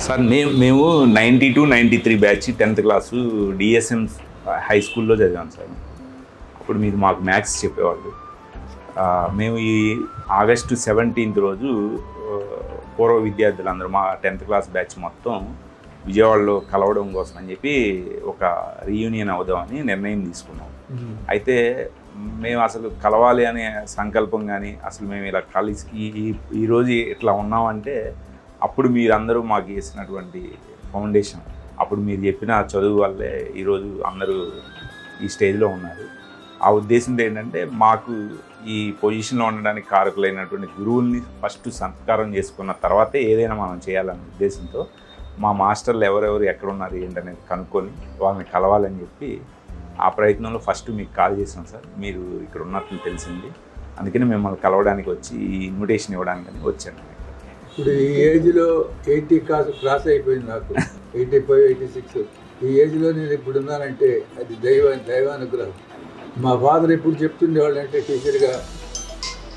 Sir మేము 92-93 batch 10th class DSM high స్కూల్లో చదివాం సార్. అప్పుడు మీరు మాకు మ్యాథ్స్ చెప్పేవాళ్ళు. మేము ఈ ఆగస్టు 17th రోజు పూర్వ విద్యార్థులందరూ మా 10th క్లాస్ బ్యాచ్ మొత్తం విజయవాడలో కలవడం కోసం అని చెప్పి ఒక రీయూనియన్ అవుదామని నిర్ణయం తీసుకున్నాం. అయితే మేము అసలు కలవాలి అనే సంకల్పం కానీ అసలు మేము ఇలా కలిసి ఈరోజు ఇట్లా ఉన్నామంటే అప్పుడు మీరందరూ మాకు వేసినటువంటి ఫౌండేషన్, అప్పుడు మీరు చెప్పిన చదువు వల్లే ఈరోజు అందరూ ఈ స్టేజ్లో ఉన్నారు. ఆ ఉద్దేశంతో ఏంటంటే మాకు ఈ పొజిషన్లో ఉండడానికి కారకులైనటువంటి గురువుల్ని ఫస్ట్ సంస్కారం చేసుకున్న తర్వాతే ఏదైనా మనం చేయాలనే ఉద్దేశంతో మా మాస్టర్లు ఎవరెవరు ఎక్కడున్నారు ఏంటనేది కనుక్కొని వాళ్ళని కలవాలని చెప్పి ఆ ప్రయత్నంలో ఫస్ట్ మీకు కాల్ చేసాం సార్. మీరు ఇక్కడ ఉన్నట్లు తెలిసింది, అందుకని మిమ్మల్ని కలవడానికి వచ్చి ఈ ఇన్విటేషన్ ఇవ్వడానికి వచ్చాను. ఇప్పుడు ఈ ఏజ్లో 80 క్రాస్ అయిపోయింది నాకు, 85, 86. ఈ ఏజ్లో నేను ఇప్పుడు ఉన్నానంటే అది దైవానుగ్రహం. మా ఫాదర్ ఎప్పుడు చెప్తుండేవాళ్ళు అంటే టీచర్గా,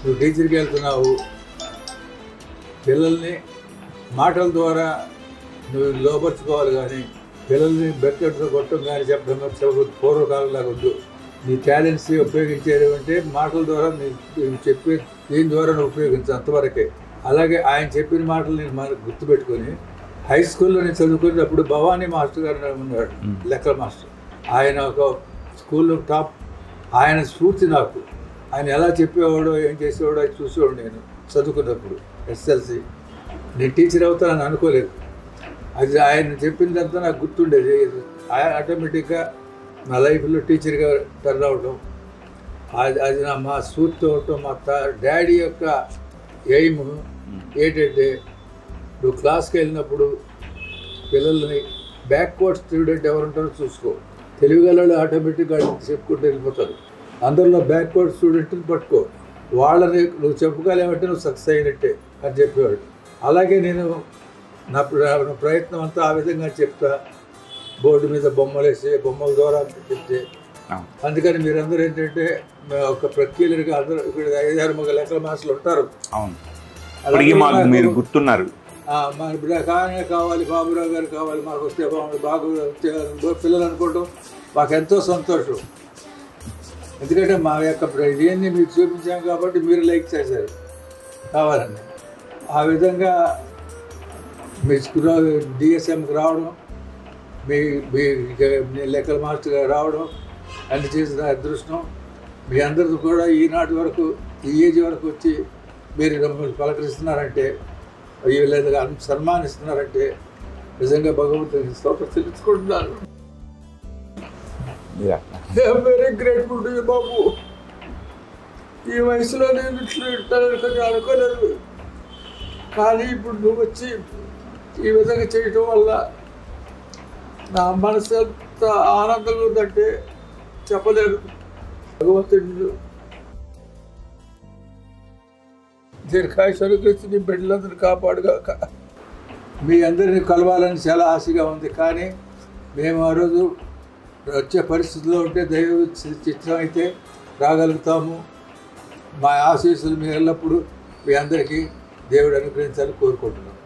నువ్వు టీచర్కి వెళ్తున్నావు, పిల్లల్ని మాటల ద్వారా నువ్వు లోపరుచుకోవాలి కానీ పిల్లల్ని బెక్కతో కొట్టడం కానీ చెప్పడం పూర్వకాలంలాగా వద్దు. నీ టాలెంట్స్ ఉపయోగించేది అంటే మాటల ద్వారా నువ్వు చెప్పే దీని ద్వారా నువ్వు ఉపయోగించు, అంతవరకే. అలాగే ఆయన చెప్పిన మాటలు నేను మనకు గుర్తుపెట్టుకొని హై స్కూల్లో నేను చదువుకునేటప్పుడు భవానీ మాస్టర్ గారు ఉన్నాడు, లెక్కల మాస్టర్. ఆయన ఒక స్కూల్లో టాప్. ఆయన స్ఫూర్తి నాకు. ఆయన ఎలా చెప్పేవాడో ఏం చేసేవాడో అది చూసేవాడు నేను చదువుకున్నప్పుడు ఎస్ఎల్సి. నేను టీచర్ అవుతానని అనుకోలేదు. అది ఆయన చెప్పిందంతా నాకు గుర్తుండేది. ఆటోమేటిక్గా నా లైఫ్లో టీచర్గా టర్న్ అవడం, అది మా స్ఫూర్తి అవటం. మా డాడీ యొక్క ఎయిమ్ ఏంటంటే నువ్వు క్లాస్కి వెళ్ళినప్పుడు పిల్లల్ని బ్యాక్వర్డ్ స్టూడెంట్ ఎవరుంటారో చూసుకో, తెలివిగల ఆటోమేటిక్గా చెప్పుకుంటూ వెళ్ళిపోతారు. అందరిలో బ్యాక్వర్డ్ స్టూడెంట్ని పట్టుకో, వాళ్ళని నువ్వు చెప్పగలేమంటే నువ్వు సక్సెస్ అయినట్టే అని చెప్పేవాడు. అలాగే నేను నా ప్రయత్నం అంతా ఆ విధంగా చెప్తా, బోర్డు మీద బొమ్మలు వేసి బొమ్మల ద్వారా చెప్తే. అందుకని మీరందరూ ఏంటంటే ఒక ప్రక్రియలుగా అందరూ ఇక్కడ 5-6 లెక్కల మాస్టర్లు ఉంటారు. మీరు గుర్తున్నారు. కానీ కావాలి, బాబురావు గారు కావాలి, మాకు వస్తే బాగా పిల్లలు అనుకోవటం మాకు ఎంతో సంతోషం. ఎందుకంటే మా యొక్క ఇదేంది మీకు చూపించాం కాబట్టి మీరు లైక్ చేశారు కావాలని. ఆ విధంగా మీ స్కూల్ డిఎస్ఎంకి రావడం, మీ లెక్కల మాస్టర్గా రావడం అన్ని చేసిన అదృష్టం. మీ అందరితో కూడా ఈనాటి వరకు ఈ ఏజ్ వరకు వచ్చి మీరు మమ్మల్ని పలకరిస్తున్నారంటే, లేదా సన్మానిస్తున్నారంటే నిజంగా భగవంతుని స్తోత్రం తెలుసుకుంటున్నాను. వెరీ గ్రేట్ఫుల్ టు యు బాబు. ఈ వయసులో నేను ఇట్లా అనుకోలేదు, కానీ ఇప్పుడు నువ్వు వచ్చి ఈ విధంగా చేయటం వల్ల నా మనసు ఎంత ఆనందంగా ఉందంటే చెప్పలేదు. భగవంతుడు దీర్ఘాయుష్ అనుగ్రహించి నీ బిడ్డలందరినీ కాపాడుగాక. మీ అందరినీ కలవాలని చాలా ఆశగా ఉంది, కానీ మేము ఆ రోజు వచ్చే పరిస్థితిలో ఉంటే దైవ చిత్రం అయితే రాగలుగుతాము. మా ఆశీస్సులు మీ ఎల్లప్పుడూ మీ అందరికీ దేవుడు అనుగ్రహించాలని కోరుకుంటున్నాం.